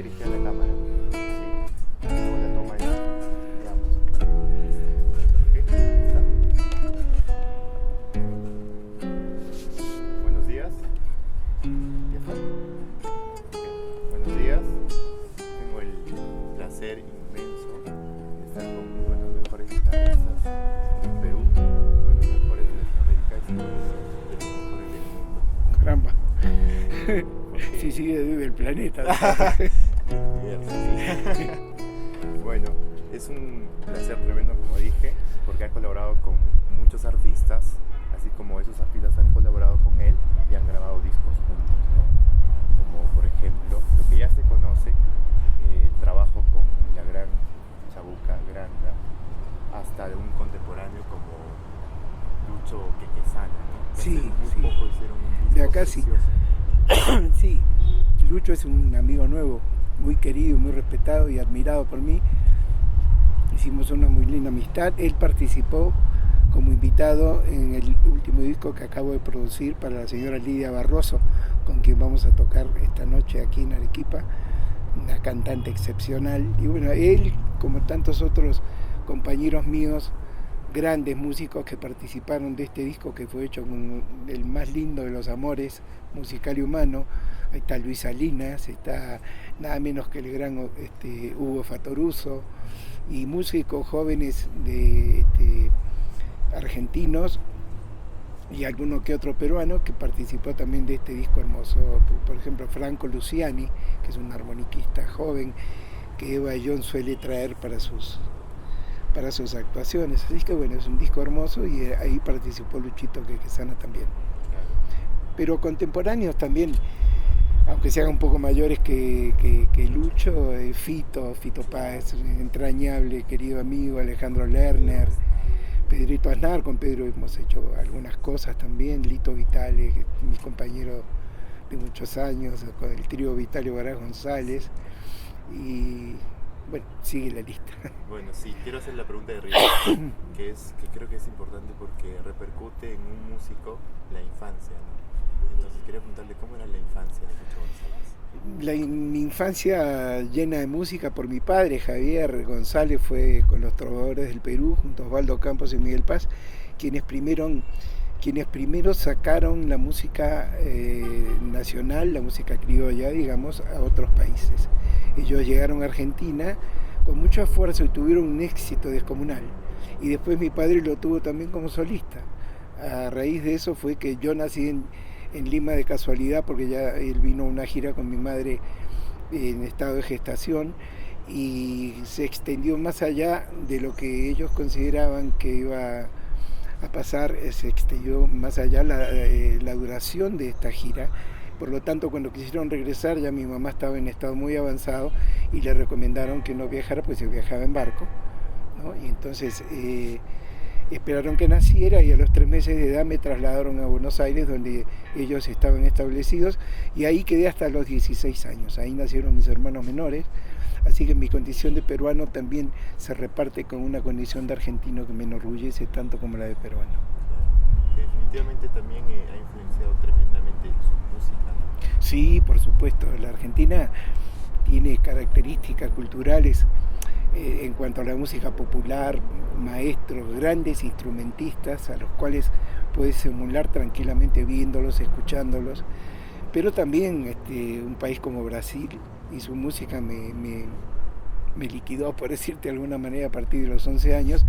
dirigir a la cámara. Sí. Luego la toma ya. Veamos. ¿Ok? ¿Está? Buenos días. ¿Ya está? Ok. Buenos días. Tengo el placer inmenso de estar con uno de los mejores guitarristas del Perú, uno de los mejores de Latinoamérica y de los mejores del mundo. Caramba. Porque- Sí, del planeta. Sí. Bueno, es un placer tremendo, como dije, porque ha colaborado con muchos artistas, así como esos artistas han colaborado con él y han grabado discos juntos, ¿no? Como por ejemplo, lo que ya se conoce, el trabajo con la gran Chabuca Granda, hasta de un contemporáneo como Lucho Quequesana, ¿no? Sí, Hace sí. muy poco hicieron un disco De acá sí. precioso. Sí, Lucho es un amigo nuevo, muy querido, muy respetado y admirado por mí. Hicimos una muy linda amistad. Él participó como invitado en el último disco que acabo de producir para la señora Lidia Barroso, con quien vamos a tocar esta noche aquí en Arequipa, una cantante excepcional. Y bueno, él, como tantos otros compañeros míos, grandes músicos que participaron de este disco que fue hecho con el más lindo de los amores musical y humano. Ahí está Luis Salinas, está nada menos que el gran Hugo Fatoruso y músicos jóvenes de argentinos y alguno que otro peruano que participó también de este disco hermoso. Por ejemplo, Franco Luciani, que es un armoniquista joven que Eva John suele traer para sus actuaciones. Así que bueno, es un disco hermoso y ahí participó Luchito Quequesana también. Claro. Pero contemporáneos también, aunque sean un poco mayores que Lucho, Fito Páez, un entrañable querido amigo, Alejandro Lerner, Pedrito Aznar, con Pedro hemos hecho algunas cosas también, Lito Vitale, mi compañero de muchos años, con el trío Vitalio Varas González, y bueno, sigue la lista. Bueno, sí, quiero hacer la pregunta de rigor, que creo que es importante porque repercute en un músico la infancia, ¿no? Entonces quería preguntarle cómo era la infancia de Lucho González. Mi infancia llena de música por mi padre, Javier González, fue con los trovadores del Perú, junto a Osvaldo Campos y Miguel Paz, quienes primero sacaron la música nacional, la música criolla, digamos, a otros países. Ellos llegaron a Argentina con mucho esfuerzo y tuvieron un éxito descomunal. Y después mi padre lo tuvo también como solista. A raíz de eso fue que yo nací en Lima de casualidad, porque ya él vino a una gira con mi madre en estado de gestación y se extendió más allá de lo que ellos consideraban que iba a pasar, se extendió más allá la duración de esta gira. Por lo tanto, cuando quisieron regresar, ya mi mamá estaba en estado muy avanzado y le recomendaron que no viajara, pues se viajaba en barco, ¿no? Y entonces esperaron que naciera y a los 3 meses de edad me trasladaron a Buenos Aires, donde ellos estaban establecidos, y ahí quedé hasta los 16 años. Ahí nacieron mis hermanos menores, así que mi condición de peruano también se reparte con una condición de argentino que me enorgullece tanto como la de peruano. Que definitivamente también ha influenciado tremendamente su música, ¿no? Sí, por supuesto, la Argentina tiene características culturales en cuanto a la música popular, maestros, grandes instrumentistas a los cuales puedes emular tranquilamente viéndolos, escuchándolos, pero también un país como Brasil y su música me liquidó, por decirte de alguna manera, a partir de los 11 años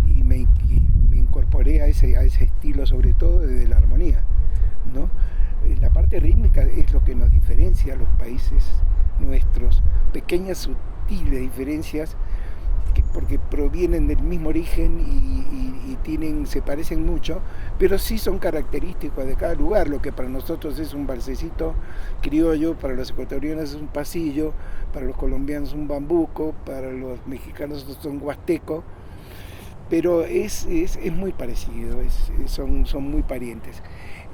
y me incorporé a ese estilo, sobre todo desde la armonía, ¿no? La parte rítmica es lo que nos diferencia a los países nuestros, pequeñas sutiles diferencias porque provienen del mismo origen y se parecen mucho, pero sí son característicos de cada lugar. Lo que para nosotros es un balsecito criollo, para los ecuatorianos es un pasillo, para los colombianos un bambuco, para los mexicanos es un huasteco, pero es muy parecido, son muy parientes.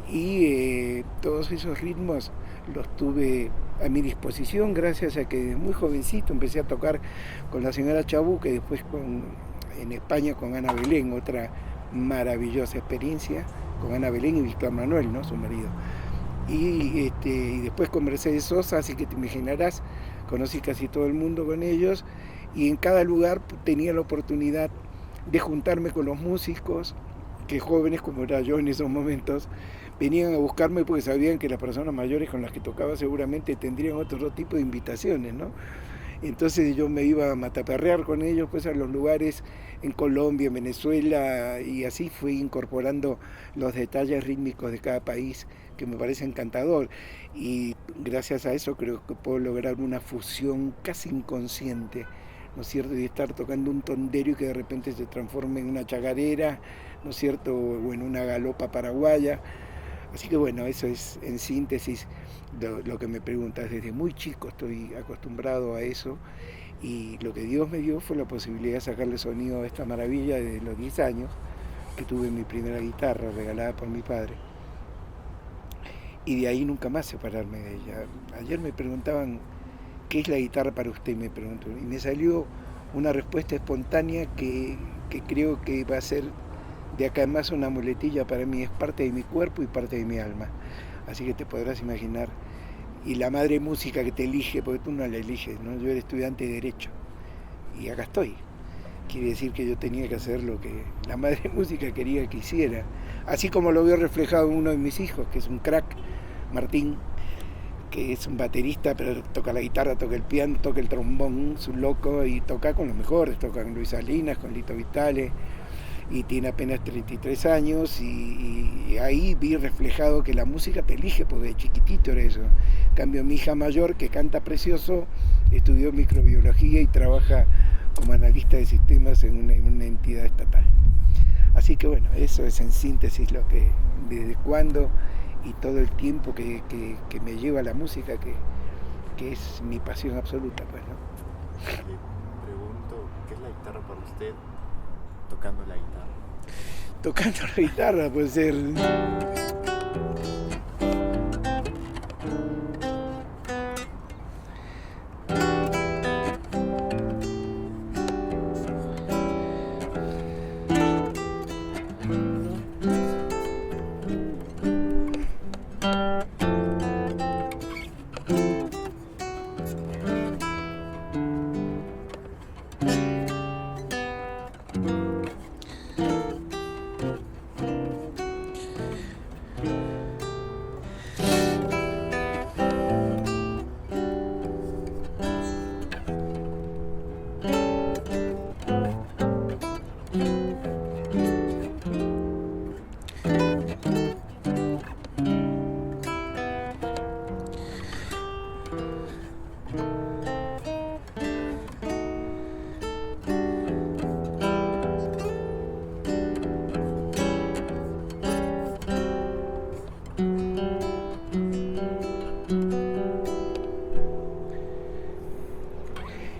Y todos esos ritmos los tuve a mi disposición gracias a que desde muy jovencito empecé a tocar con la señora Chabuca y después en España con Ana Belén, otra maravillosa experiencia con Ana Belén y Víctor Manuel, ¿no? Su marido. Y después con Mercedes Sosa, así que te imaginarás conocí casi todo el mundo con ellos y en cada lugar tenía la oportunidad de juntarme con los músicos, que jóvenes como era yo en esos momentos, venían a buscarme porque sabían que las personas mayores con las que tocaba seguramente tendrían otro tipo de invitaciones, ¿no? Entonces yo me iba a mataperrear con ellos pues a los lugares en Colombia, en Venezuela, y así fui incorporando los detalles rítmicos de cada país, que me parece encantador. Y gracias a eso creo que puedo lograr una fusión casi inconsciente, ¿no es cierto? De estar tocando un tondero y que de repente se transforme en una chacarera, ¿no es cierto? O en una galopa paraguaya. Así que bueno, eso es en síntesis lo que me preguntas. Desde muy chico estoy acostumbrado a eso y lo que Dios me dio fue la posibilidad de sacarle sonido a esta maravilla desde los 10 años, que tuve mi primera guitarra regalada por mi padre. Y de ahí nunca más separarme de ella. Ayer me preguntaban, ¿qué es la guitarra para usted? Me preguntó. Y me salió una respuesta espontánea que creo que va a ser de acá en más una muletilla para mí. Es parte de mi cuerpo y parte de mi alma. Así que te podrás imaginar. Y la madre música que te elige, porque tú no la eliges, ¿no? Yo era estudiante de Derecho y acá estoy. Quiere decir que yo tenía que hacer lo que la madre música quería que hiciera. Así como lo veo reflejado en uno de mis hijos, que es un crack, Martín, que es un baterista, pero toca la guitarra, toca el piano, toca el trombón, es un loco y toca con los mejores, toca con Luis Salinas, con Lito Vitale, y tiene apenas 33 años y ahí vi reflejado que la música te elige, porque de chiquitito era eso. En cambio mi hija mayor, que canta precioso, estudió microbiología y trabaja como analista de sistemas en una entidad estatal. Así que bueno, eso es en síntesis lo que, desde cuándo y todo el tiempo que me lleva la música, que es mi pasión absoluta, pues, ¿no? Le pregunto, ¿qué es la guitarra para usted tocando la guitarra? Tocando la guitarra puede ser...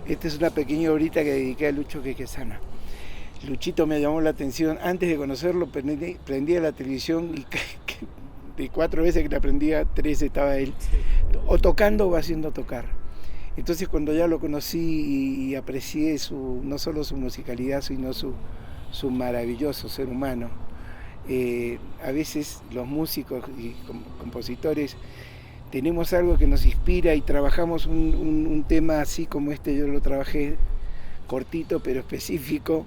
Esta es una pequeña obrita que dediqué a Lucho Quequesana. Luchito me llamó la atención. Antes de conocerlo, prendía la televisión y de 4 veces que la prendía, 3 estaba él, o tocando o haciendo tocar. Entonces cuando ya lo conocí y aprecié no solo su musicalidad, sino su maravilloso ser humano. A veces los músicos y compositores tenemos algo que nos inspira y trabajamos un tema así como este. Yo lo trabajé cortito pero específico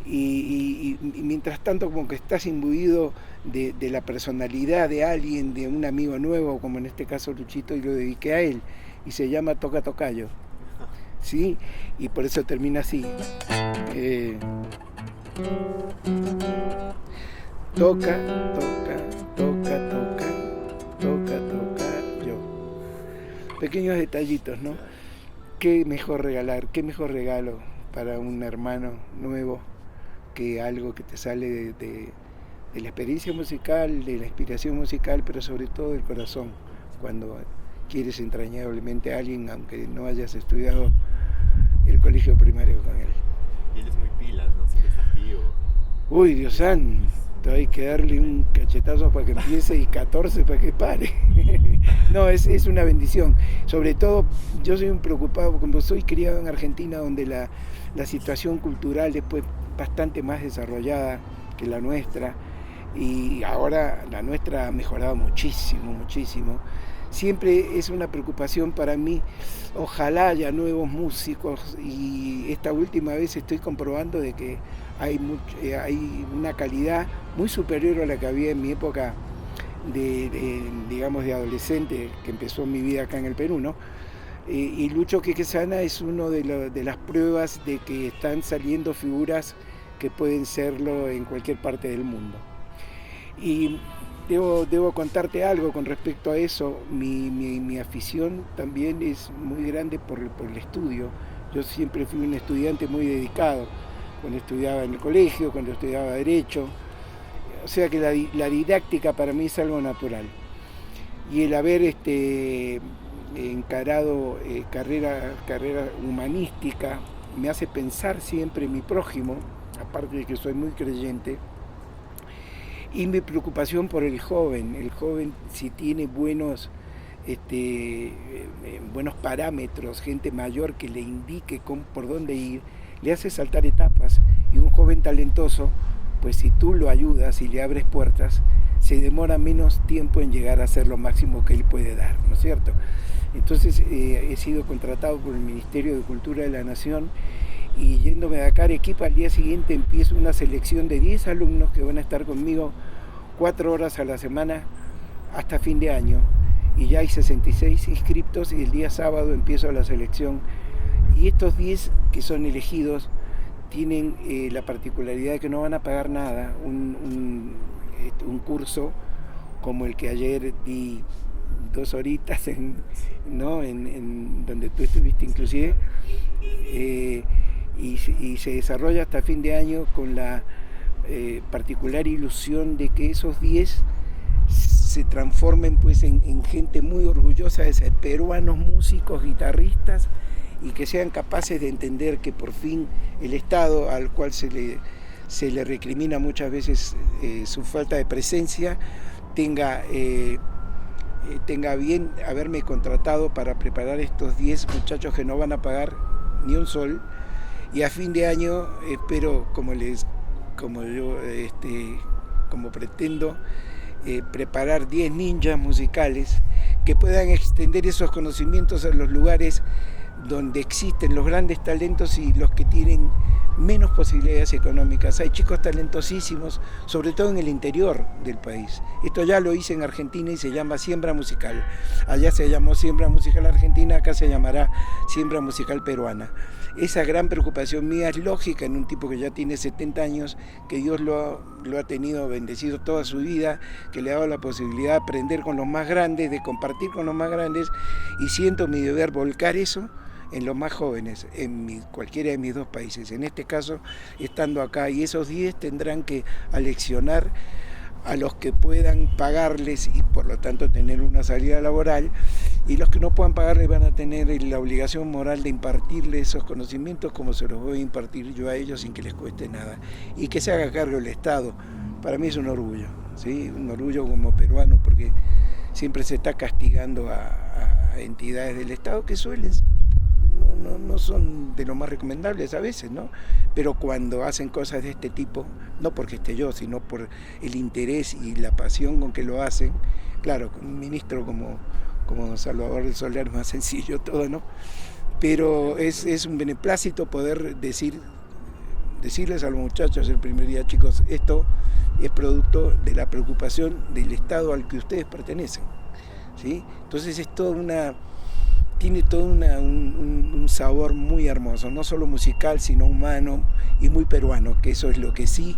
y mientras tanto como que estás imbuido de la personalidad de alguien, de un amigo nuevo, como en este caso Luchito, y lo dediqué a él, y se llama Toca Tocayo, ¿sí? Y por eso termina así. Toca, toca, toca, toca, toca, toca yo. Pequeños detallitos, ¿no? Qué mejor regalar, qué mejor regalo para un hermano nuevo que algo que te sale de la experiencia musical, de la inspiración musical, pero sobre todo del corazón, cuando quieres entrañablemente a alguien, aunque no hayas estudiado el colegio primario con él. Y él es muy pilas, ¿no? Siempre está activo. Uy, Dios santo, hay que darle un cachetazo para que empiece y 14 para que pare. No, es una bendición. Sobre todo, yo soy un preocupado, como soy criado en Argentina, donde la situación cultural después bastante más desarrollada que la nuestra, y ahora la nuestra ha mejorado muchísimo, muchísimo. siempre es una preocupación para mí. Ojalá haya nuevos músicos, y esta última vez estoy comprobando de que hay una calidad muy superior a la que había en mi época digamos, de adolescente, que empezó mi vida acá en el Perú, ¿no? Y Lucho Quequesana es uno de las pruebas de que están saliendo figuras que pueden serlo en cualquier parte del mundo. Y debo contarte algo con respecto a eso. Mi afición también es muy grande por el estudio. Yo siempre fui un estudiante muy dedicado, cuando estudiaba en el colegio, cuando estudiaba Derecho. O sea que la didáctica para mí es algo natural. Y el haber encarado carrera humanística me hace pensar siempre en mi prójimo, aparte de que soy muy creyente, y mi preocupación por el joven. El joven, si tiene buenos parámetros, gente mayor que le indique por dónde ir, le hace saltar etapas. Y un joven talentoso, pues si tú lo ayudas y le abres puertas, se demora menos tiempo en llegar a ser lo máximo que él puede dar, ¿no es cierto? Entonces he sido contratado por el Ministerio de Cultura de la Nación, y yéndome de acá a Arequipa, al día siguiente empiezo una selección de 10 alumnos que van a estar conmigo 4 horas a la semana hasta fin de año, y ya hay 66 inscriptos, y el día sábado empiezo la selección. Y estos 10 que son elegidos tienen la particularidad de que no van a pagar nada. Un curso como el que ayer di 2 horitas en donde tú estuviste inclusive, y se desarrolla hasta fin de año con la particular ilusión de que esos 10 se transformen pues en gente muy orgullosa de ser peruanos, músicos, guitarristas, y que sean capaces de entender que por fin el Estado, al cual se le recrimina muchas veces su falta de presencia, tenga bien haberme contratado para preparar estos 10 muchachos que no van a pagar ni un sol. Y a fin de año espero, como pretendo, preparar 10 ninjas musicales que puedan extender esos conocimientos a los lugares donde existen los grandes talentos y los que tienen menos posibilidades económicas. Hay chicos talentosísimos, sobre todo en el interior del país. Esto ya lo hice en Argentina y se llama Siembra Musical. Allá se llamó Siembra Musical Argentina, acá se llamará Siembra Musical Peruana. Esa gran preocupación mía es lógica en un tipo que ya tiene 70 años, que Dios lo ha tenido bendecido toda su vida, que le ha dado la posibilidad de aprender con los más grandes, de compartir con los más grandes, y siento mi deber volcar eso en los más jóvenes, en cualquiera de mis 2 países, en este caso estando acá, y esos 10 tendrán que aleccionar a los que puedan pagarles y por lo tanto tener una salida laboral, y los que no puedan pagarles van a tener la obligación moral de impartirles esos conocimientos como se los voy a impartir yo a ellos sin que les cueste nada, y que se haga cargo el Estado. Para mí es un orgullo, ¿sí? Un orgullo como peruano, porque siempre se está castigando a entidades del Estado que suelen no son de lo más recomendables a veces, ¿no? Pero cuando hacen cosas de este tipo, no porque esté yo, sino por el interés y la pasión con que lo hacen, claro, con un ministro como Salvador del Solar es más sencillo todo, ¿no? Pero es un beneplácito poder decirles a los muchachos el primer día, chicos, esto es producto de la preocupación del Estado al que ustedes pertenecen, ¿sí? Entonces tiene todo un sabor muy hermoso, no solo musical, sino humano y muy peruano, que eso es lo que sí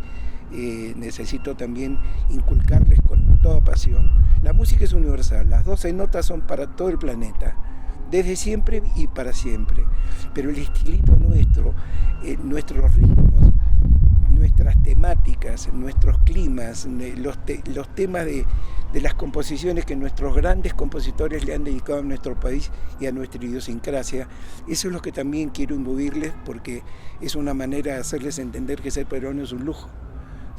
necesito también inculcarles con toda pasión. La música es universal, las 12 notas son para todo el planeta, desde siempre y para siempre, pero el estilito nuestro, nuestros ritmos, nuestras temáticas, nuestros climas, los temas de las composiciones que nuestros grandes compositores le han dedicado a nuestro país y a nuestra idiosincrasia, eso es lo que también quiero imbuirles, porque es una manera de hacerles entender que ser peruano es un lujo,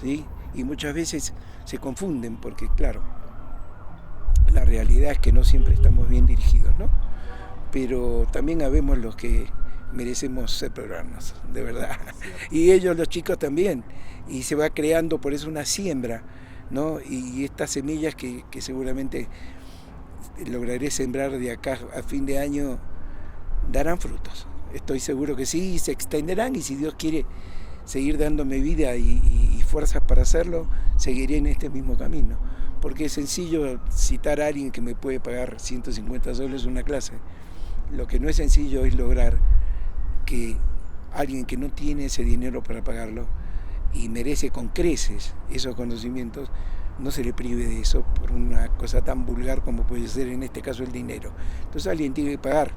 ¿sí? Y muchas veces se confunden porque, claro, la realidad es que no siempre estamos bien dirigidos, ¿no? Pero también habemos los que merecemos ser peruanos, de verdad. Y ellos, los chicos, también. Y se va creando por eso una siembra, ¿no? Y estas semillas que seguramente lograré sembrar de acá a fin de año darán frutos. Estoy seguro que sí, se extenderán, y si Dios quiere seguir dándome vida y fuerzas para hacerlo, seguiré en este mismo camino. Porque es sencillo citar a alguien que me puede pagar 150 soles una clase. Lo que no es sencillo es lograr que alguien que no tiene ese dinero para pagarlo y merece con creces esos conocimientos, no se le prive de eso por una cosa tan vulgar como puede ser en este caso el dinero. Entonces alguien tiene que pagar,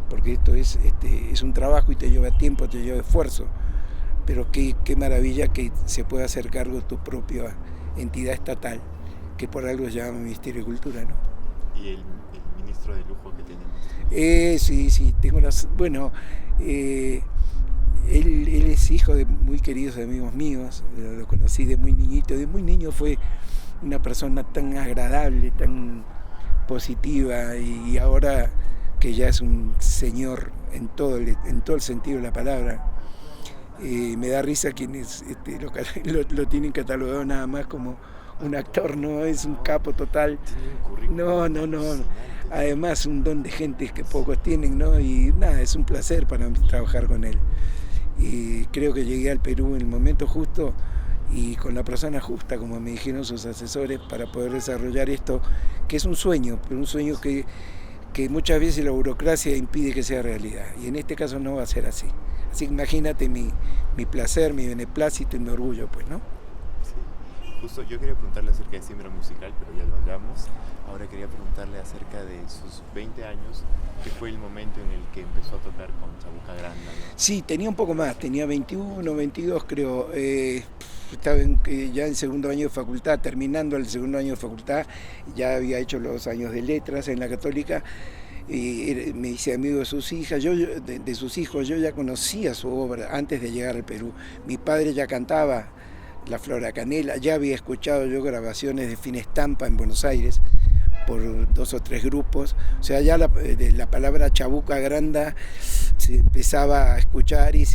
porque esto es un trabajo y te lleva tiempo, te lleva esfuerzo. Pero qué maravilla que se pueda hacer cargo de tu propia entidad estatal, que por algo se llama Ministerio de Cultura, ¿no? ¿Y el ministro de lujo que tenemos? Sí, tengo las... Bueno, él es hijo de muy queridos amigos míos, lo conocí de muy niñito. De muy niño fue una persona tan agradable, tan positiva, y ahora que ya es un señor en todo el sentido de la palabra, me da risa quienes lo tienen catalogado nada más como un actor, no, es un capo total. No. Además, un don de gente que pocos tienen, ¿no? Y nada, es un placer para mí trabajar con él. Y creo que llegué al Perú en el momento justo y con la persona justa, como me dijeron sus asesores, para poder desarrollar esto, que es un sueño, pero un sueño que muchas veces la burocracia impide que sea realidad. Y en este caso no va a ser así. Así que imagínate mi placer, mi beneplácito y mi orgullo, pues, ¿no? Sí. Justo yo quería preguntarle acerca de Siembra Musical, pero ya lo hablamos. Ahora quería preguntarle acerca de sus 20 años, que fue el momento en el que empezó a tocar con Chabuca Granda, ¿no? Sí, tenía un poco más, tenía 21, 22 creo. Estaba ya en segundo año de facultad, terminando el segundo año de facultad, ya había hecho los años de letras en la Católica. Y me hice amigo de sus hijas, de sus hijos. Yo ya conocía su obra antes de llegar al Perú. Mi padre ya cantaba La Flor a Canela, ya había escuchado yo grabaciones de Fina Estampa en Buenos Aires por 2 o 3 grupos. O sea, ya la palabra Chabuca Granda se empezaba a escuchar y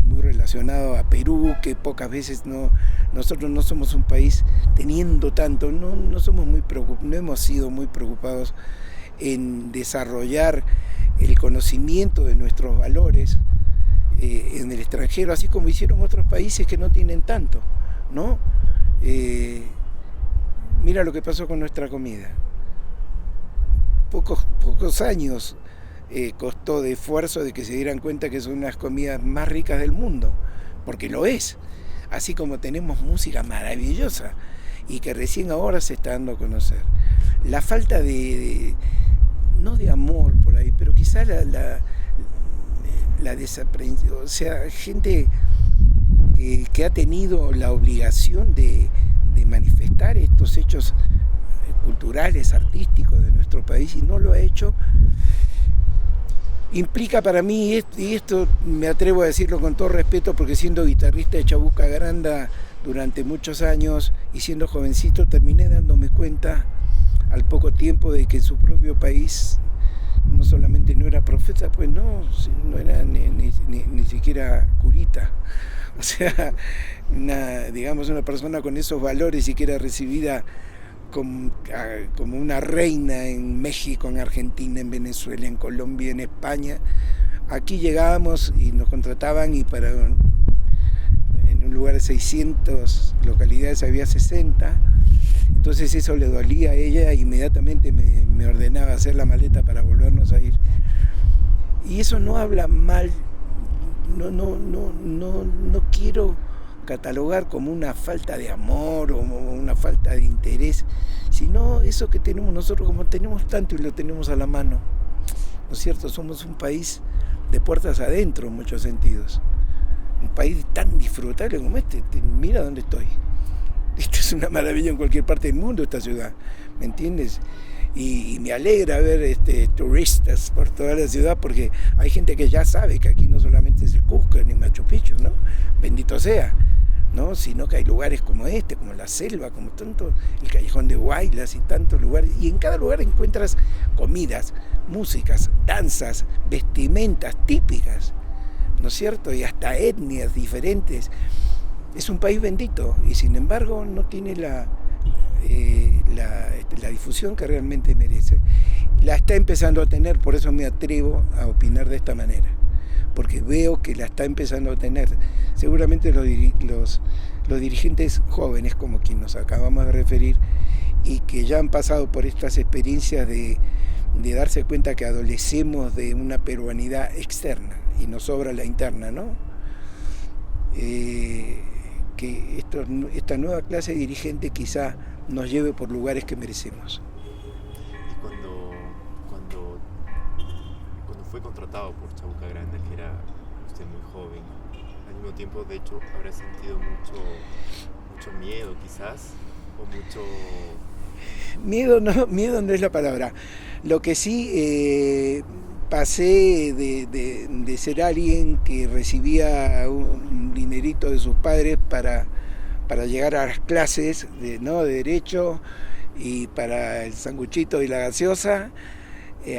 muy relacionado a Perú, que pocas veces nosotros no somos un país teniendo tanto, no hemos sido muy preocupados en desarrollar el conocimiento de nuestros valores en el extranjero, así como hicieron otros países que no tienen tanto, ¿no? Mira lo que pasó con nuestra comida. Pocos años costó de esfuerzo de que se dieran cuenta que son unas comidas más ricas del mundo, porque lo es, así como tenemos música maravillosa y que recién ahora se está dando a conocer. La falta no de amor por ahí, pero quizá la desaprensión, o sea, gente que ha tenido la obligación de manifestar estos hechos culturales, artísticos de nuestro país y no lo ha hecho, implica para mí, y esto me atrevo a decirlo con todo respeto, porque siendo guitarrista de Chabuca Granda durante muchos años y siendo jovencito, terminé dándome cuenta al poco tiempo de que en su propio país no solamente no era profeta, pues no era ni siquiera curita. O sea, una persona con esos valores y que era recibida como una reina en México, en Argentina, en Venezuela, en Colombia, en España. Aquí llegábamos y nos contrataban y en un lugar de 600 localidades había 60. Entonces eso le dolía a ella e inmediatamente me ordenaba hacer la maleta para volvernos a ir. Y eso no habla mal, no quiero catalogar como una falta de amor o una falta de interés, sino eso que tenemos nosotros, como tenemos tanto y lo tenemos a la mano, ¿no es cierto? Somos un país de puertas adentro en muchos sentidos, un país tan disfrutable como este. Mira dónde estoy. Esto es una maravilla en cualquier parte del mundo, esta ciudad, ¿me entiendes? Y me alegra ver turistas por toda la ciudad, porque hay gente que ya sabe que aquí no solamente es el Cusco ni Machu Picchu, ¿no? Bendito sea, ¿no? Sino que hay lugares como este, como la selva, como tanto el Callejón de Huaylas y tantos lugares, y en cada lugar encuentras comidas, músicas, danzas, vestimentas típicas, ¿no es cierto? Y hasta etnias diferentes. Es un país bendito y sin embargo no tiene la difusión que realmente merece. la está empezando a tener, por eso me atrevo a opinar de esta manera, porque veo que la está empezando a tener. Seguramente los dirigentes jóvenes, como quien nos acabamos de referir, y que ya han pasado por estas experiencias de darse cuenta que adolecemos de una peruanidad externa y nos sobra la interna, ¿no? Que esta nueva clase de dirigente quizá nos lleve por lugares que merecemos. Y cuando fue contratado por Chabuca Granda, que era usted muy joven, al mismo tiempo, de hecho, habrá sentido mucho miedo quizás, o mucho... Miedo no es la palabra. Lo que sí, pasé de ser alguien que recibía un dinerito de sus padres para llegar a las clases de derecho y para el sanguchito y la gaseosa,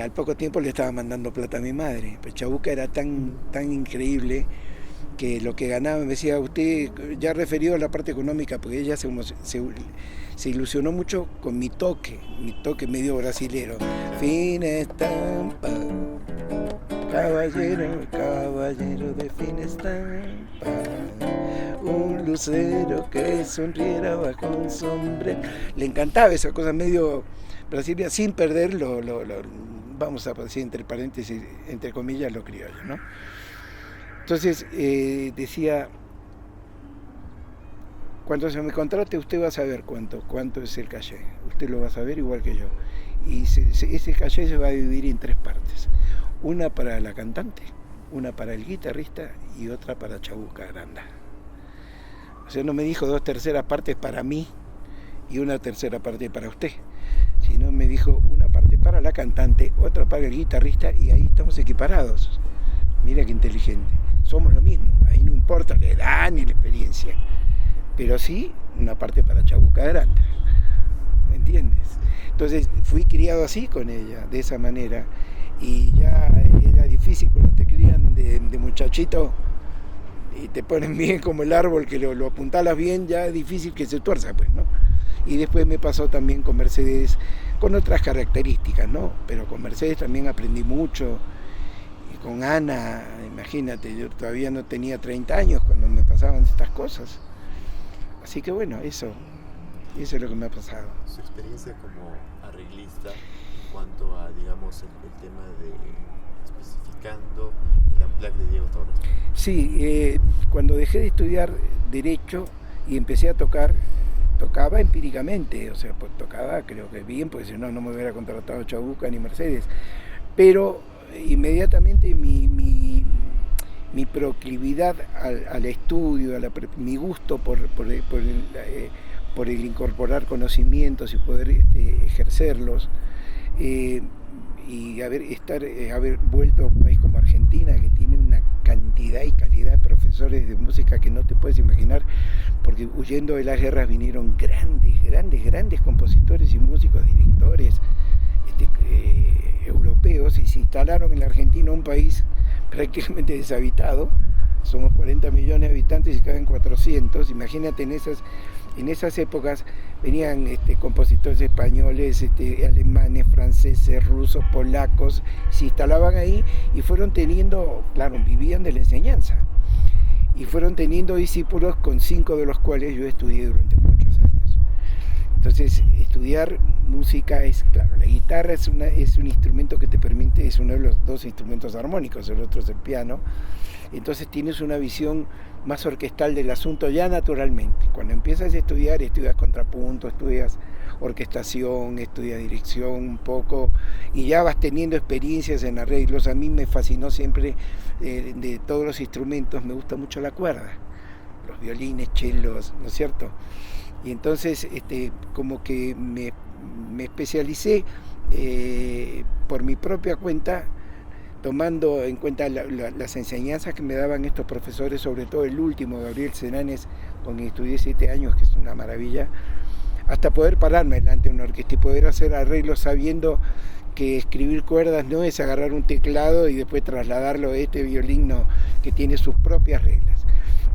al poco tiempo le estaba mandando plata a mi madre. Pues Chabuca era tan increíble que lo que ganaba, me decía, usted ya referido a la parte económica, porque ella se ilusionó mucho con mi toque medio brasilero. Fina estampa, caballero de fina estampa, un lucero que sonriera bajo un sombrero. Le encantaba esa cosa medio brasileña, sin perder lo vamos a decir entre paréntesis, entre comillas, lo criollo, ¿no? Entonces decía, cuando se me contrate usted va a saber cuánto es el caché, usted lo va a saber igual que yo. Y ese caché se va a dividir en 3 partes, una para la cantante, una para el guitarrista y otra para Chabuca Granda. O sea, no me dijo 2/3 partes para mí y una 1/3 parte para usted, sino me dijo una parte para la cantante, otra para el guitarrista, y ahí estamos equiparados. Mira qué inteligente. Somos lo mismo, ahí no importa la edad ni la experiencia, pero sí una parte para Chabuca Granda, ¿me entiendes? Entonces fui criado así con ella, de esa manera, y ya era difícil cuando te crían de muchachito y te ponen bien como el árbol, que lo apuntalas bien, ya es difícil que se tuerza, pues, ¿no? Y después me pasó también con Mercedes, con otras características, ¿no? Pero con Mercedes también aprendí mucho. Con Ana, imagínate, yo todavía no tenía 30 años cuando me pasaban estas cosas. Así que bueno, eso es lo que me ha pasado. Su experiencia como arreglista en cuanto a, digamos, el tema de especificando el Unplugged de Diego Torres. Sí, cuando dejé de estudiar Derecho y empecé a tocar, tocaba empíricamente, o sea, pues tocaba creo que bien, porque si no, no me hubiera contratado Chabuca ni Mercedes. Pero inmediatamente mi proclividad al estudio, mi gusto por el incorporar conocimientos y poder ejercerlos, y haber vuelto a un país como Argentina, que tiene una cantidad y calidad de profesores de música que no te puedes imaginar, porque huyendo de las guerras vinieron grandes compositores y músicos, directores europeos, y se instalaron en la Argentina, un país prácticamente deshabitado. Somos 40 millones de habitantes y caben 400. Imagínate, en esas épocas venían compositores españoles, alemanes, franceses, rusos, polacos, se instalaban ahí y fueron teniendo, claro, vivían de la enseñanza, y fueron teniendo discípulos, con 5 de los cuales yo estudié durante muchos años. Entonces, estudiar música claro, la guitarra es un instrumento que te permite, es uno de los 2 instrumentos armónicos, el otro es el piano. Entonces tienes una visión más orquestal del asunto ya naturalmente. Cuando empiezas a estudiar, estudias contrapunto, estudias orquestación, estudias dirección un poco, y ya vas teniendo experiencias en arreglos. A mí me fascinó siempre, de todos los instrumentos, me gusta mucho la cuerda, los violines, chelos, ¿no es cierto? Y entonces como que me especialicé por mi propia cuenta, tomando en cuenta las enseñanzas que me daban estos profesores, sobre todo el último, Gabriel Seranes, con quien estudié 7 años, que es una maravilla, hasta poder pararme delante de una orquesta y poder hacer arreglos sabiendo que escribir cuerdas no es agarrar un teclado y después trasladarlo a este violín, no, que tiene sus propias reglas.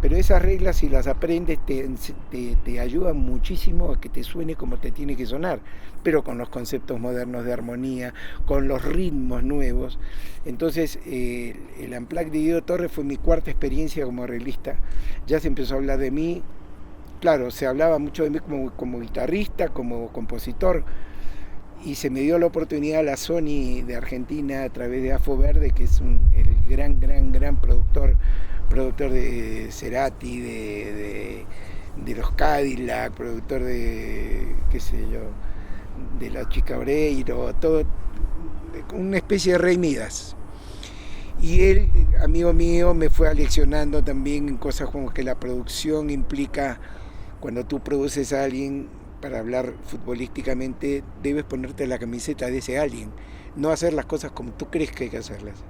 Pero esas reglas, si las aprendes, te ayudan muchísimo a que te suene como te tiene que sonar, pero con los conceptos modernos de armonía, con los ritmos nuevos. Entonces, el Unplugged de Diego Torres fue mi cuarta experiencia como arreglista. Ya se empezó a hablar de mí. Claro, se hablaba mucho de mí como guitarrista, como compositor, y se me dio la oportunidad a la Sony de Argentina a través de Afo Verde, que es el gran productor de Cerati, de los Cadillac, productor de, qué sé yo, de la Chica Oreiro, todo, una especie de Rey Midas. Y él, amigo mío, me fue aleccionando también en cosas como que la producción implica, cuando tú produces a alguien, para hablar futbolísticamente, debes ponerte la camiseta de ese alguien, no hacer las cosas como tú crees que hay que hacerlas,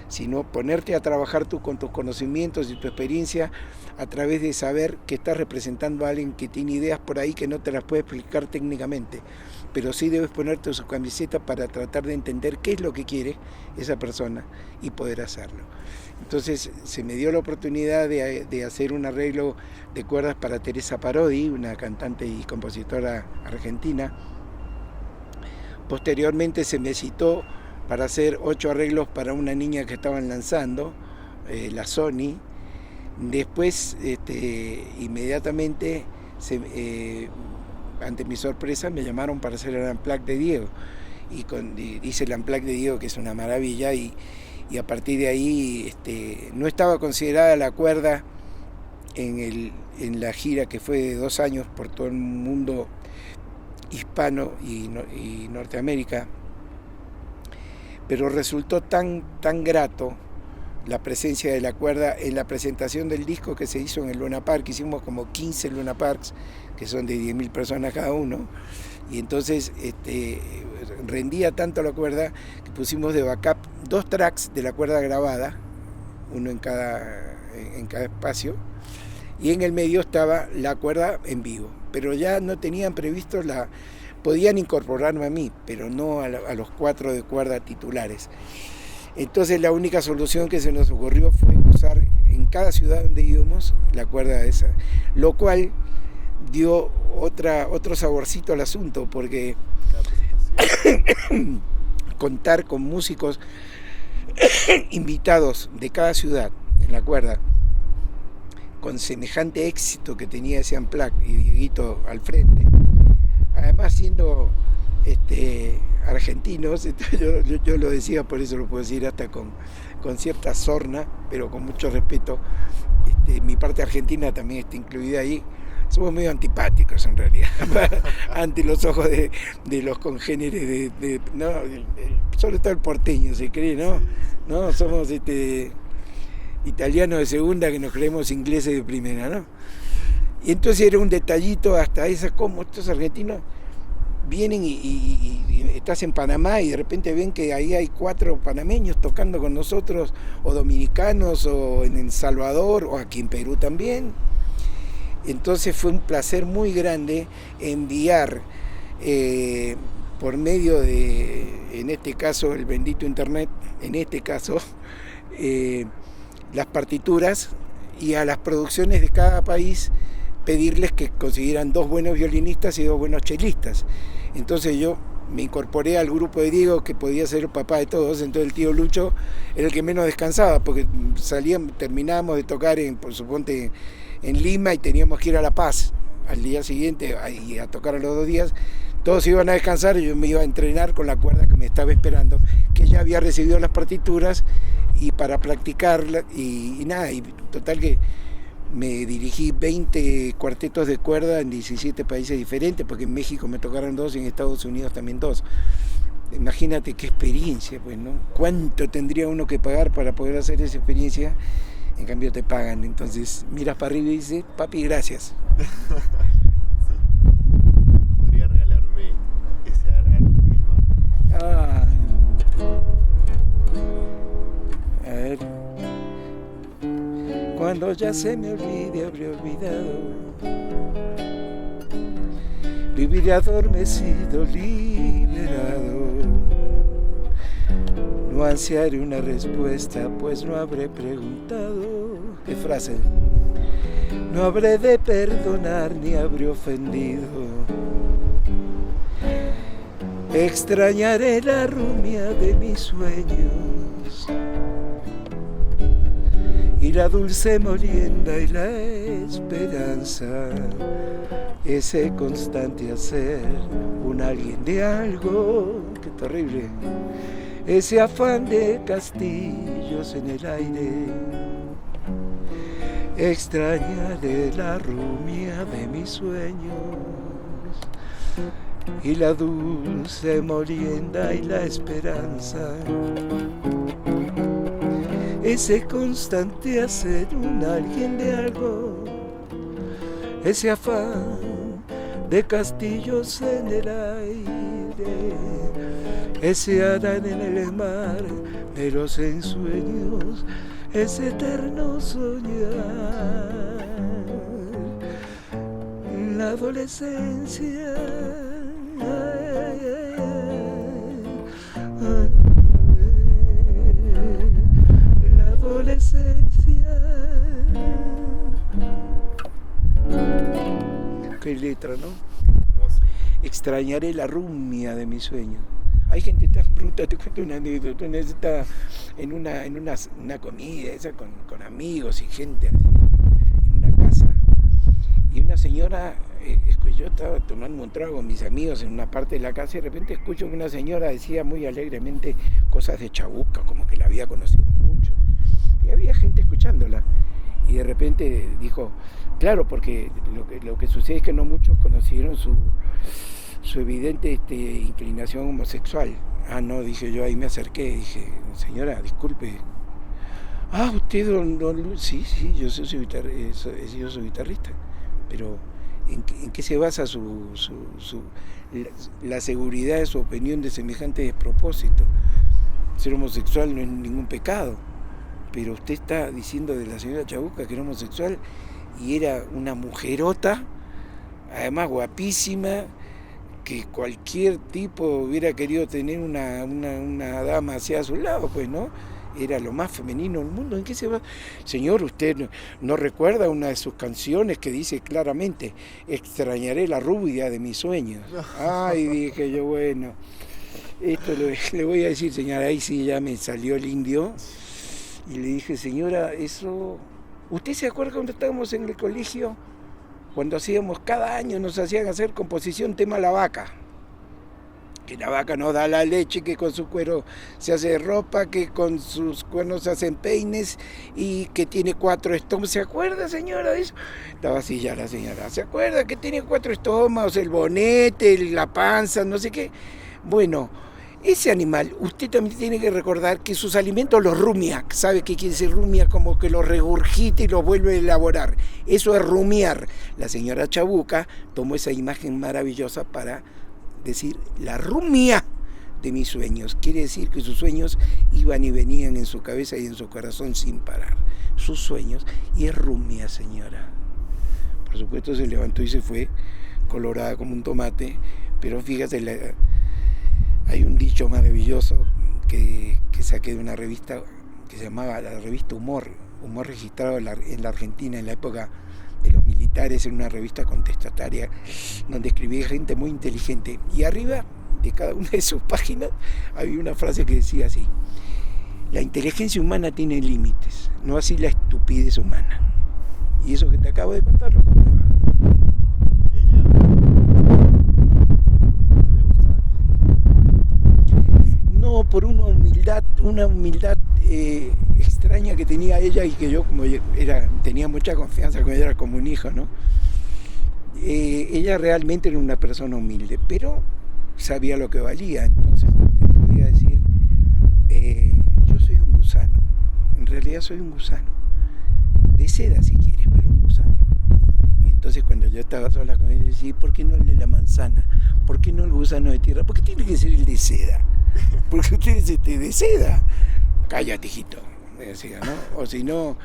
sino ponerte a trabajar tú con tus conocimientos y tu experiencia a través de saber que estás representando a alguien que tiene ideas por ahí que no te las puede explicar técnicamente, pero sí debes ponerte su camiseta para tratar de entender qué es lo que quiere esa persona y poder hacerlo. Entonces se me dio la oportunidad de hacer un arreglo de cuerdas para Teresa Parodi, una cantante y compositora argentina. Posteriormente se me citó para hacer 8 arreglos para una niña que estaban lanzando, la Sony. Después, inmediatamente, ante mi sorpresa, me llamaron para hacer el Unplugged de Diego. Y hice el Unplugged de Diego, que es una maravilla, y a partir de ahí no estaba considerada la cuerda en la gira que fue de 2 años por todo el mundo hispano y Norteamérica, pero resultó tan grato la presencia de la cuerda en la presentación del disco que se hizo en el Luna Park. Hicimos como 15 Luna Parks, que son de 10.000 personas cada uno, y entonces rendía tanto la cuerda que pusimos de backup 2 tracks de la cuerda grabada, uno en cada espacio, y en el medio estaba la cuerda en vivo, pero ya no tenían previsto podían incorporarme a mí, pero no a los 4 de cuerda titulares. Entonces la única solución que se nos ocurrió fue usar en cada ciudad donde íbamos la cuerda esa, lo cual dio otro saborcito al asunto, porque contar con músicos invitados de cada ciudad en la cuerda, con semejante éxito que tenía ese Unplugged y Dieguito al frente, además siendo argentinos, yo lo decía, por eso lo puedo decir hasta con cierta sorna, pero con mucho respeto. Mi parte argentina también está incluida ahí. Somos medio antipáticos en realidad, ante los ojos de los congéneres sobre todo el porteño, se cree, ¿no? No, somos italianos de segunda que nos creemos ingleses de primera, ¿no? Y entonces era un detallito hasta esa, como estos argentinos vienen y estás en Panamá y de repente ven que ahí hay 4 panameños tocando con nosotros, o dominicanos, o en El Salvador, o aquí en Perú también. Entonces fue un placer muy grande enviar por medio de, en este caso, el bendito internet, en este caso, las partituras, y a las producciones de cada país pedirles que consiguieran 2 buenos violinistas y 2 buenos chelistas. Entonces yo me incorporé al grupo de Diego, que podía ser el papá de todos. Entonces el tío Lucho era el que menos descansaba, porque terminábamos de tocar suponte en Lima, y teníamos que ir a La Paz al día siguiente y a tocar a los 2 días. Todos iban a descansar y yo me iba a entrenar con la cuerda que me estaba esperando, que ya había recibido las partituras, y para practicarla, y nada, y total que me dirigí 20 cuartetos de cuerda en 17 países diferentes, porque en México me tocaron 2 y en Estados Unidos también 2. Imagínate qué experiencia, pues, ¿no? ¿Cuánto tendría uno que pagar para poder hacer esa experiencia? En cambio te pagan. Entonces miras para arriba y dices, papi, gracias. Sí. ¿Podría regalarme ese arar, Vilma? A ver. Cuando ya se me olvide, habré olvidado. Viviré adormecido, liberado. No ansiaré una respuesta, pues no habré preguntado. ¿Qué frase? no habré de perdonar ni habré ofendido. Extrañaré la rumia de mis sueños y la dulce molienda y la esperanza, ese constante hacer un alguien de algo, qué terrible, ese afán de castillos en el aire. Extrañaré la rumia de mis sueños y la dulce molienda y la esperanza, ese constante hacer un alguien de algo, ese afán de castillos en el aire, ese Adán en el mar de los ensueños, ese eterno soñar, la adolescencia, la adolescencia. Qué letra, ¿no? Extrañaré la rumia de mis sueños. Hay gente tan bruta, te cuento una anécdota, una vez estaba en una comida esa con amigos y gente así, en una casa, y una señora, yo estaba tomando un trago con mis amigos en una parte de la casa y de repente escucho que una señora decía muy alegremente cosas de Chabuca, como que la había conocido mucho, y había gente escuchándola, y de repente dijo, claro, porque lo que sucede es que no muchos conocieron su evidente inclinación homosexual. Ah, no, dije yo, ahí me acerqué, dije, señora, disculpe. Ah, usted, don sí, yo soy guitarrista, pero ¿en qué se basa la seguridad de su opinión de semejante despropósito? Ser homosexual no es ningún pecado, pero usted está diciendo de la señora Chabuca que era homosexual y era una mujerota, además guapísima, que cualquier tipo hubiera querido tener una dama hacia su lado, pues, ¿no? Era lo más femenino del mundo. ¿En qué se va? Señor, ¿usted no recuerda una de sus canciones que dice claramente, extrañaré la rubia de mis sueños? Ay, dije yo, bueno, esto le voy a decir, señora, ahí sí ya me salió el indio. Y le dije, señora, eso... ¿Usted se acuerda cuando estábamos en el colegio? Cuando hacíamos, cada año nos hacían hacer composición tema la vaca. Que la vaca nos da la leche, que con su cuero se hace ropa, que con sus cuernos se hacen peines y que tiene 4 estómagos. ¿Se acuerda, señora, de eso? Estaba así ya la señora. ¿Se acuerda que tiene 4 estómagos, el bonete, la panza, no sé qué? Bueno, ese animal, usted también tiene que recordar que sus alimentos los rumia. ¿Sabe qué quiere decir rumia? Como que los regurgita y los vuelve a elaborar. Eso es rumiar. La señora Chabuca tomó esa imagen maravillosa para decir la rumia de mis sueños. Quiere decir que sus sueños iban y venían en su cabeza y en su corazón sin parar. Sus sueños, y es rumia, señora. Por supuesto se levantó y se fue, colorada como un tomate, pero fíjate, hay un dicho maravilloso que saqué de una revista que se llamaba la revista Humor registrado en la Argentina en la época de los militares, en una revista contestataria donde escribía gente muy inteligente, y arriba de cada una de sus páginas había una frase que decía así: la inteligencia humana tiene límites, no así la estupidez humana. Y eso que te acabo de contar lo comprueba. No, por una humildad extraña que tenía ella, y que yo, como tenía mucha confianza con ella, era como un hijo, ¿no? Ella realmente era una persona humilde, pero sabía lo que valía. Entonces te podía decir, yo soy un gusano, en realidad soy un gusano, de seda si quieres, pero un gusano. Y entonces cuando yo estaba sola con ella, decía, ¿por qué no el de la manzana? ¿Por qué no el gusano de tierra? ¿Por qué tiene que ser el de seda? Porque usted es de seda. Cállate, hijito, me decía, ¿no? O si no,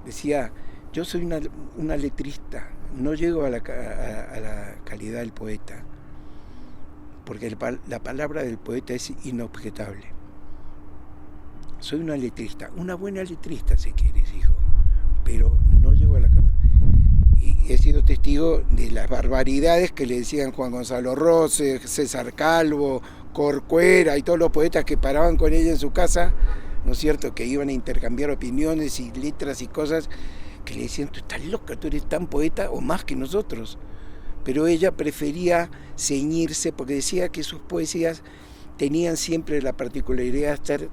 decía, yo soy una letrista, no llego a la calidad del poeta, porque la palabra del poeta es inobjetable. Soy una letrista, una buena letrista si quieres, hijo, pero no llego testigo de las barbaridades que le decían Juan Gonzalo Rose, César Calvo, Corcuera y todos los poetas que paraban con ella en su casa, ¿no es cierto?, que iban a intercambiar opiniones y letras y cosas, que le decían, tú estás loca, tú eres tan poeta o más que nosotros. Pero ella prefería ceñirse porque decía que sus poesías tenían siempre la particularidad de estar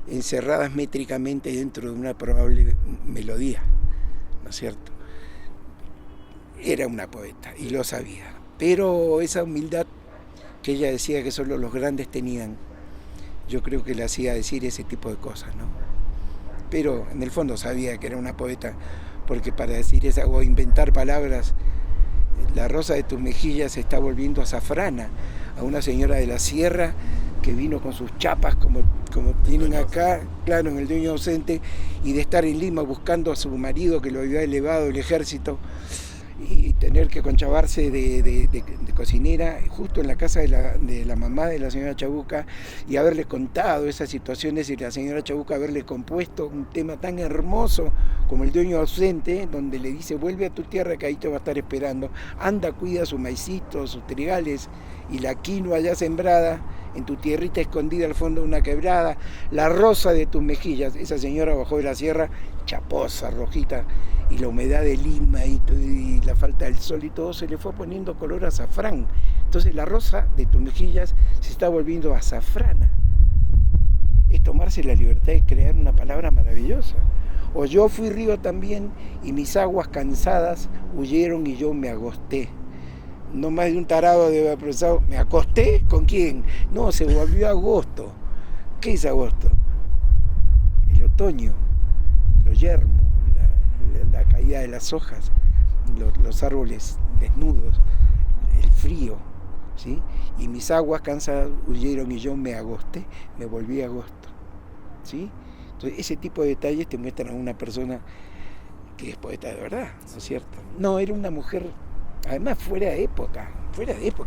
encerradas métricamente dentro de una probable melodía, ¿no es cierto? Era una poeta y lo sabía, pero esa humildad que ella decía que solo los grandes tenían, yo creo que le hacía decir ese tipo de cosas, ¿no? Pero en el fondo sabía que era una poeta, porque para decir esa o inventar palabras, la rosa de tus mejillas se está volviendo azafrana, a una señora de la sierra que vino con sus chapas como tienen acá, claro, en el dueño ausente, y de estar en Lima buscando a su marido que lo había elevado el ejército, y tener que conchavarse de cocinera justo en la casa de la mamá de la señora Chabuca, y haberle contado esas situaciones y la señora Chabuca haberle compuesto un tema tan hermoso como el dueño ausente, donde le dice, vuelve a tu tierra que ahí te va a estar esperando, anda, cuida su maicito, sus trigales y la quinoa ya sembrada en tu tierrita escondida al fondo de una quebrada, la rosa de tus mejillas. Esa señora bajó de la sierra, chaposa, rojita, y la humedad de Lima y la falta del sol y todo se le fue poniendo color azafrán. Entonces la rosa de tus mejillas se está volviendo azafrana. Es tomarse la libertad de crear una palabra maravillosa. O yo fui río también y mis aguas cansadas huyeron y yo me agosté. No más de un tarado debe haber pensado, ¿me acosté? ¿Con quién? No, se volvió agosto. ¿Qué es agosto? El otoño, los yermos, la caída de las hojas, los árboles desnudos, el frío, ¿sí? Y mis aguas cansadas huyeron y yo me agosté, me volví agosto, ¿sí? Entonces ese tipo de detalles te muestran a una persona que es poeta de verdad, ¿no es cierto? No, era una mujer, además fuera de época,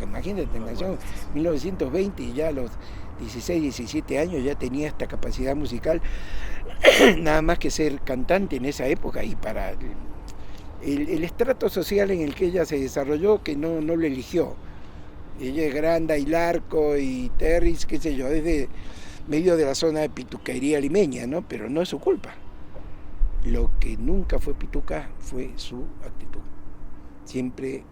imagínate, nació en 1920 y ya a los 16, 17 años ya tenía esta capacidad musical, nada más que ser cantante en esa época, y para el estrato social en el que ella se desarrolló, que no lo eligió. Ella es Granda y Larco y Terris, qué sé yo, desde medio de la zona de pituquería limeña, ¿no? Pero no es su culpa. Lo que nunca fue pituca fue su actitud. Siempre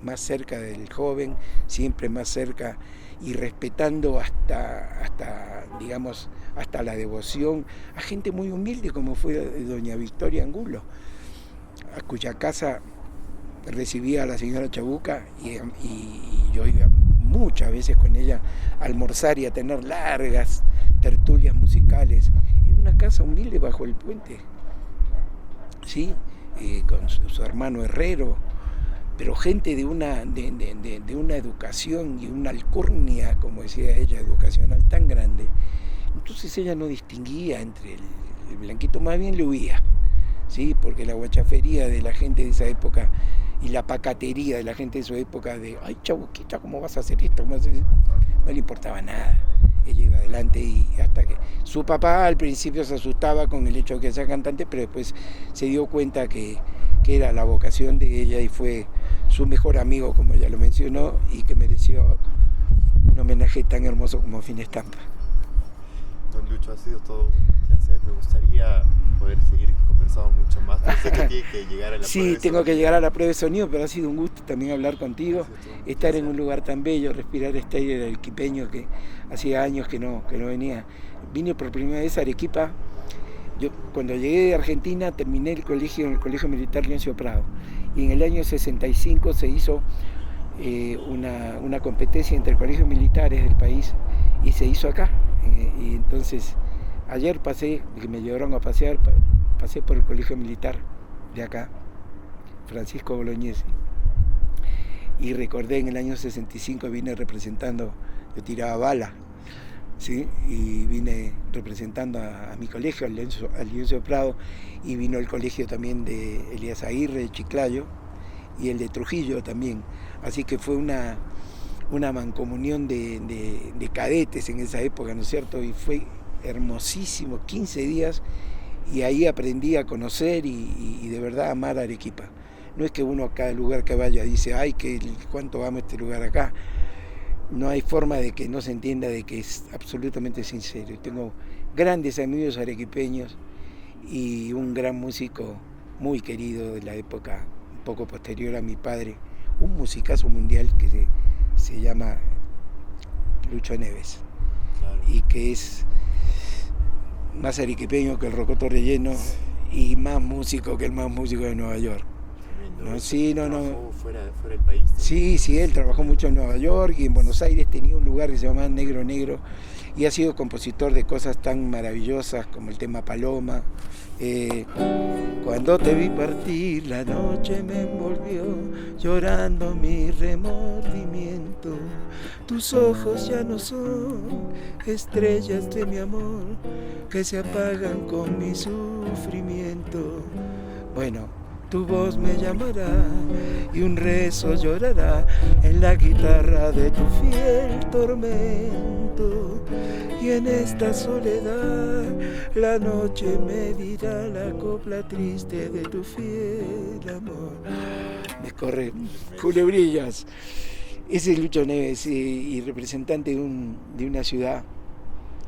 más cerca del joven, siempre más cerca y respetando hasta digamos, hasta la devoción a gente muy humilde como fue doña Victoria Angulo, a cuya casa recibía a la señora Chabuca y yo iba muchas veces con ella a almorzar y a tener largas tertulias musicales en una casa humilde bajo el puente, ¿sí? Con su hermano herrero, pero gente de una educación y una alcurnia, como decía ella, educacional tan grande. Entonces ella no distinguía entre el blanquito, más bien le huía, ¿sí? Porque la guachafería de la gente de esa época y la pacatería de la gente de su época de, ay, Chabuquita, ¿cómo vas a hacer esto? No le importaba nada. Ella iba adelante y hasta que su papá al principio se asustaba con el hecho de que sea cantante, pero después se dio cuenta que era la vocación de ella y fue su mejor amigo, como ella lo mencionó, y que mereció un homenaje tan hermoso como Fina Estampa. Don Lucho, ha sido todo un placer. Me gustaría poder seguir conversando mucho más. Sé que tiene que llegar a la sí, prueba de tengo sonido. que llegar a la prueba de sonido, pero ha sido un gusto también hablar contigo, estar en un lugar tan bello, respirar este aire arequipeño que hacía años que no venía. Vine por primera vez a Arequipa. Yo cuando llegué de Argentina terminé el colegio en el Colegio Militar Leoncio Prado, y en el año 65 se hizo una competencia entre colegios militares del país y se hizo acá. Y entonces ayer que me llevaron a pasear, pasé por el colegio militar de acá, Francisco Bolognesi, y recordé en el año 65 vine representando, yo tiraba bala, ¿sí? Y vine representando a mi colegio, al Leoncio Prado, y vino el colegio también de Elías Aguirre de Chiclayo y el de Trujillo también, así que fue una mancomunión de cadetes en esa época, ¿no es cierto? Y fue hermosísimo, 15 días, y ahí aprendí a conocer y de verdad amar a Arequipa. No es que uno a cada lugar que vaya dice, ay, cuánto amo este lugar acá. No hay forma de que no se entienda de que es absolutamente sincero. Y tengo grandes amigos arequipeños y un gran músico muy querido de la época un poco posterior a mi padre, un musicazo mundial que se llama Lucho Neves, Claro. y que es más arequipeño que el rocoto relleno y más músico que el más músico de Nueva York. Tremendo. No, sí, no. Trabajó fuera del país también. Sí, él trabajó mucho en Nueva York y en Buenos Aires tenía un lugar que se llamaba Negro Negro y ha sido compositor de cosas tan maravillosas como el tema Paloma. Cuando te vi partir, la noche me envolvió, llorando mi remordimiento. Tus ojos ya no son estrellas de mi amor, que se apagan con mi sufrimiento. Bueno, tu voz me llamará y un rezo llorará en la guitarra de tu fiel tormento. Y en esta soledad la noche me dirá la copla triste de tu fiel amor. Me corre culebrillas. Ese es Lucho Neves y representante de una ciudad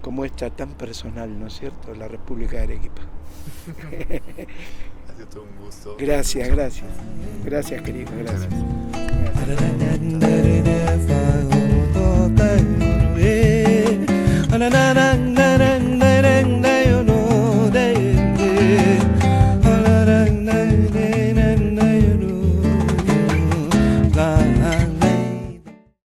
como esta tan personal, ¿no es cierto? La República de Arequipa. Ha sido todo un gusto. Gracias, querido, gracias. Na na na